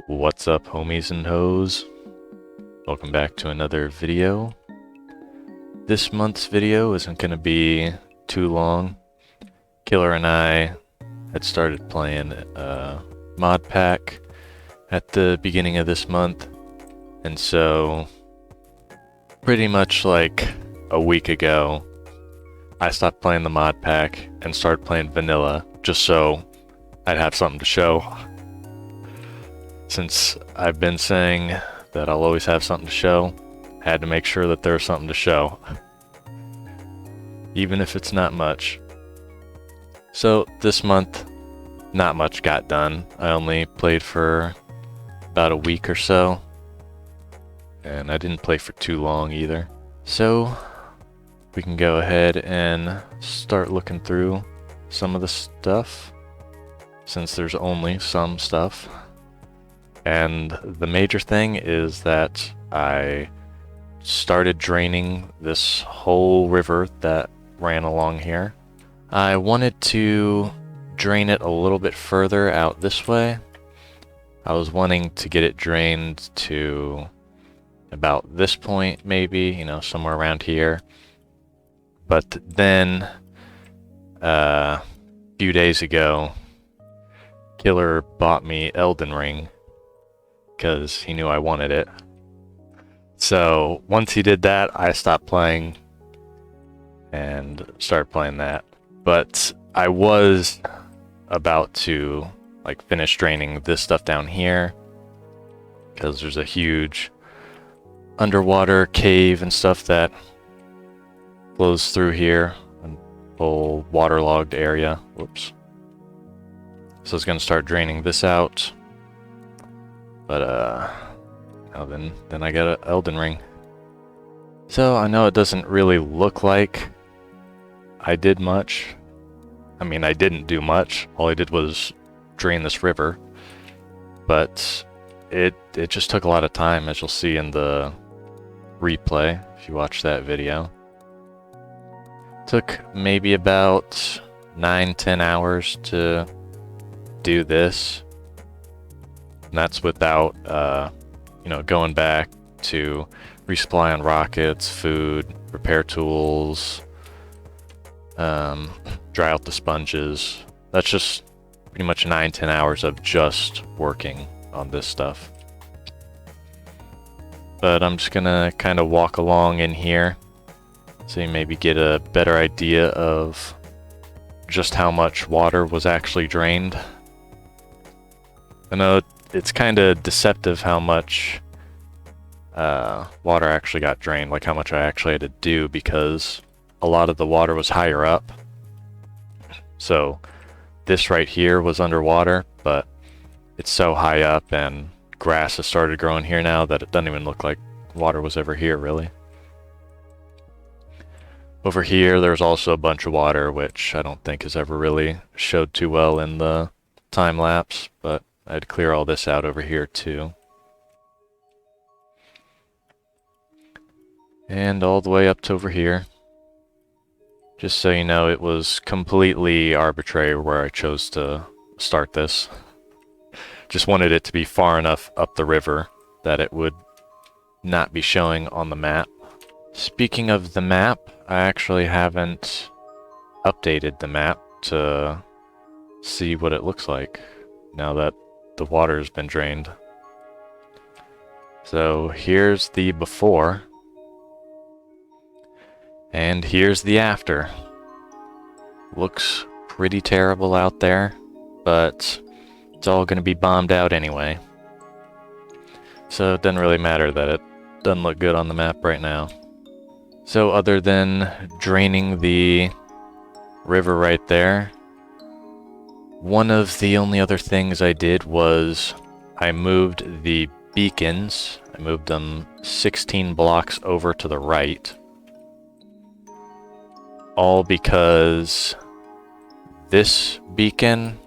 What's up, homies and hoes? Welcome back to another video. This month's video isn't going to be too long. Killer and I had started playing Mod Pack at the beginning of this month, and so pretty much like a week ago, I stopped playing the Mod Pack and started playing Vanilla just so I'd have something to show. Since I've been saying that I'll always have something to show, I had to make sure that there's something to show. Even if it's not much. So this month, not much got done. I only played for about a week or so. And I didn't play for too long either. So we can go ahead and start looking through some of the stuff, since there's only some stuff. And the major thing is that I started draining this whole river that ran along here. I wanted to drain it a little bit further out this way. I was wanting to get it drained to about this point, maybe, you know, somewhere around here. But then, a few days ago, Killer bought me Elden Ring, because he knew I wanted it. So once he did that, I stopped playing and started playing that. But I was about to like finish draining this stuff down here, because there's a huge underwater cave and stuff that flows through here, a whole waterlogged area. Whoops. So I was going to start draining this out. But, oh, then I got an Elden Ring. So, I know it doesn't really look like I did much. I mean, I didn't do much. All I did was drain this river. But it just took a lot of time, as you'll see in the replay, if you watch that video. Took maybe about 9-10 hours to do this. And that's without, you know, going back to resupply on rockets, food, repair tools, dry out the sponges. That's just pretty much 9-10 hours of just working on this stuff. But I'm just gonna kind of walk along in here so you maybe get a better idea of just how much water was actually drained. I know it's kind of deceptive how much water actually got drained, like how much I actually had to do, because a lot of the water was higher up. So this right here was underwater, but it's so high up and grass has started growing here now that it doesn't even look like water was ever here, really. Over here there's also a bunch of water, which I don't think has ever really showed too well in the time lapse, but I'd clear all this out over here too. And all the way up to over here. Just so you know, it was completely arbitrary where I chose to start this. Just wanted it to be far enough up the river that it would not be showing on the map. Speaking of the map, I actually haven't updated the map to see what it looks like now that the water has been drained. So here's the before, and here's the after. Looks pretty terrible out there, but it's all going to be bombed out anyway. So it doesn't really matter that it doesn't look good on the map right now. So other than draining the river right there, one of the only other things I did was I moved the beacons. I moved them 16 blocks over to the right. All because this beacon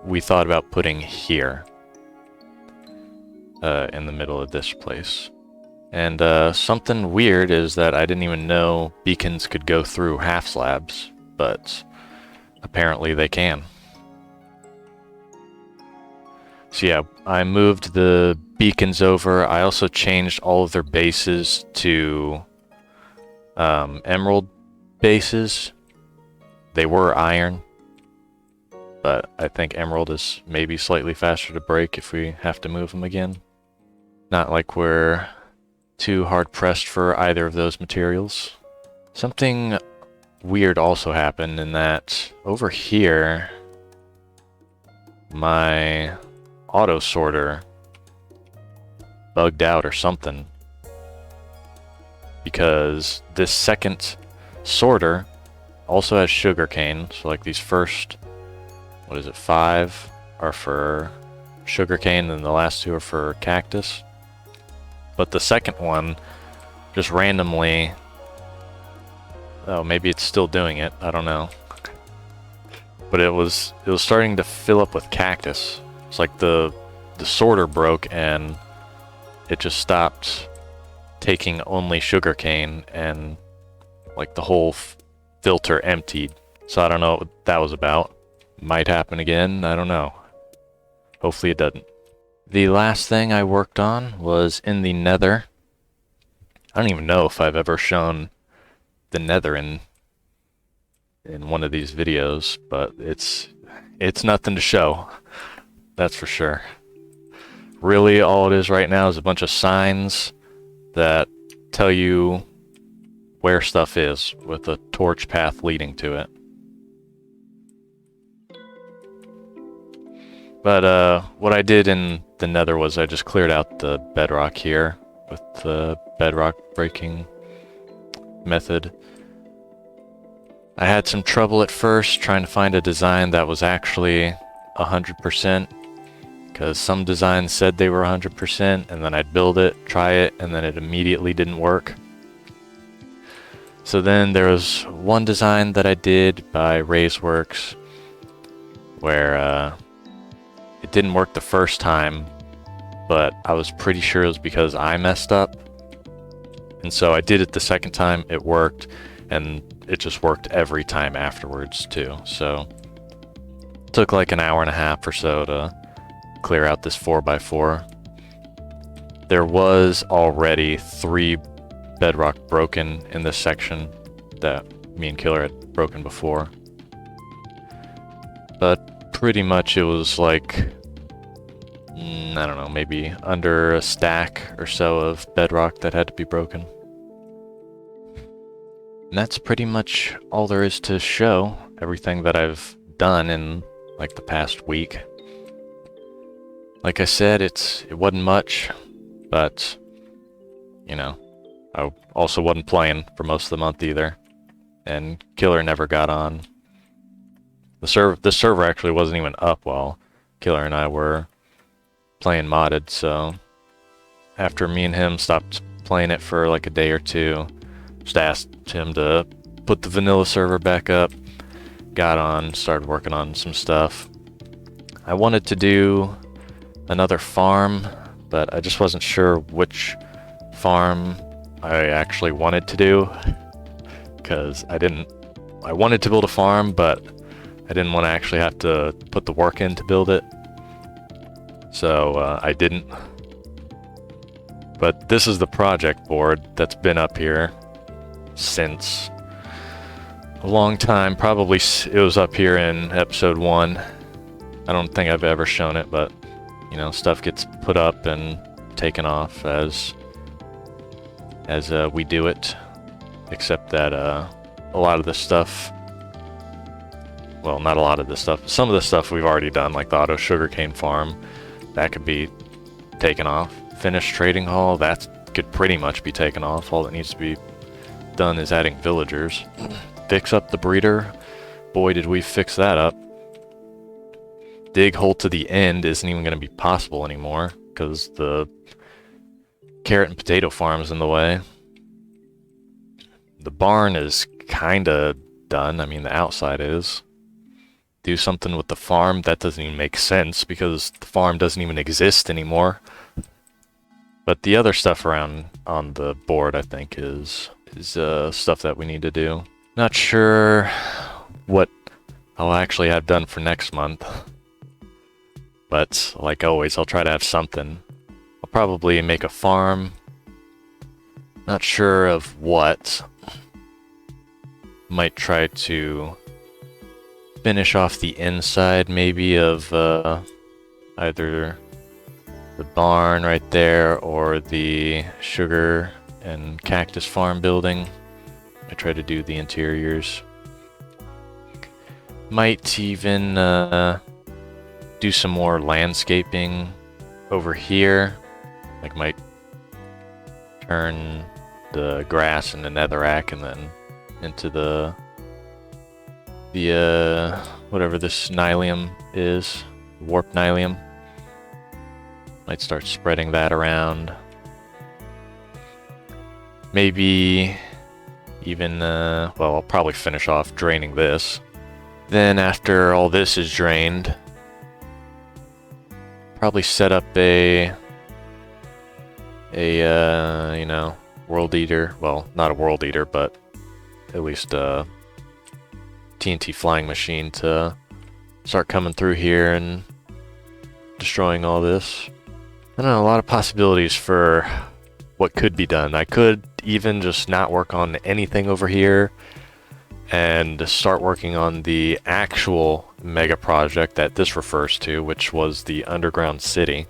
we thought about putting here in the middle of this place. And something weird is that I didn't even know beacons could go through half slabs, but apparently they can. So yeah, I moved the beacons over. I also changed all of their bases to emerald bases. They were iron, but I think emerald is maybe slightly faster to break if we have to move them again. Not like we're too hard pressed for either of those materials. Something weird also happened in that over here, my auto sorter bugged out or something, because this second sorter also has sugarcane. So like these first, what is it, 5 are for sugarcane and the last 2 are for cactus. But the second one just randomly, oh, maybe it's still doing it, I don't know. But it was starting to fill up with cactus. It's like the sorter broke and it just stopped taking only sugarcane and like the whole filter emptied. So I don't know what that was about. Might happen again, I don't know. Hopefully it doesn't. The last thing I worked on was in the nether. I don't even know if I've ever shown the nether in one of these videos, but it's nothing to show. That's for sure. Really, all it is right now is a bunch of signs that tell you where stuff is with a torch path leading to it. But what I did in the nether was I just cleared out the bedrock here with the bedrock breaking method. I had some trouble at first trying to find a design that was actually 100%, because some designs said they were 100%, and then I'd build it, try it, and then it immediately didn't work. So then there was one design that I did by Razeworks where it didn't work the first time, but I was pretty sure it was because I messed up. And so I did it the second time, it worked, and it just worked every time afterwards too. So it took like an hour and a half or so to clear out this 4x4. There was already 3 bedrock broken in this section that me and Killer had broken before. But pretty much it was like, I don't know, maybe under a stack or so of bedrock that had to be broken. And that's pretty much all there is to show. Everything that I've done in like the past week. Like I said, it wasn't much, but you know, I also wasn't playing for most of the month either, and Killer never got on. This server actually wasn't even up while Killer and I were playing modded, so after me and him stopped playing it for like a day or two, just asked him to put the vanilla server back up, got on, started working on some stuff. I wanted to do another farm, but I just wasn't sure which farm I actually wanted to do, because I wanted to build a farm, but I didn't want to actually have to put the work in to build it, so I didn't. But this is the project board that's been up here since a long time. Probably it was up here in episode 1. I don't think I've ever shown it, but you know, stuff gets put up and taken off as we do it, except that a lot of the stuff, well, not a lot of the stuff, some of the stuff we've already done, like the auto sugarcane farm, that could be taken off. Finished trading hall, that could pretty much be taken off. All that needs to be done is adding villagers. Fix up the breeder, boy did we fix that up. Dig hole to the end isn't even going to be possible anymore because the carrot and potato farm's in the way. The barn is kinda done. I mean, the outside is. Do something with the farm, that doesn't even make sense because the farm doesn't even exist anymore. But the other stuff around on the board, I think, is stuff that we need to do. Not sure what I'll actually have done for next month. But like always, I'll try to have something. I'll probably make a farm. Not sure of what. Might try to finish off the inside maybe of either the barn right there or the sugar and cactus farm building. I try to do the interiors. Might even do some more landscaping over here. Like might turn the grass into netherrack and then into the whatever this nylium is, warp nylium. Might start spreading that around. Maybe even well, I'll probably finish off draining this. Then after all this is drained, probably set up a you know, world eater. Well, not a world eater, but at least a TNT flying machine to start coming through here and destroying all this. I don't know, a lot of possibilities for what could be done. I could even just not work on anything over here and start working on the actual mega project that this refers to, which was the underground city.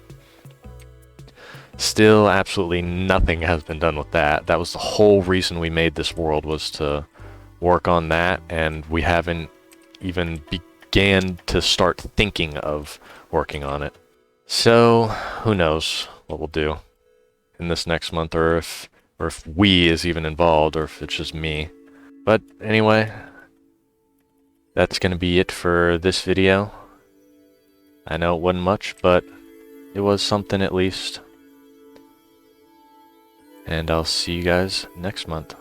Still, absolutely nothing has been done with that. That was the whole reason we made this world, was to work on that, and we haven't even began to start thinking of working on it. So, who knows what we'll do in this next month, or if we is even involved, or if it's just me. But anyway, that's going to be it for this video. I know it wasn't much, but it was something at least. And I'll see you guys next month.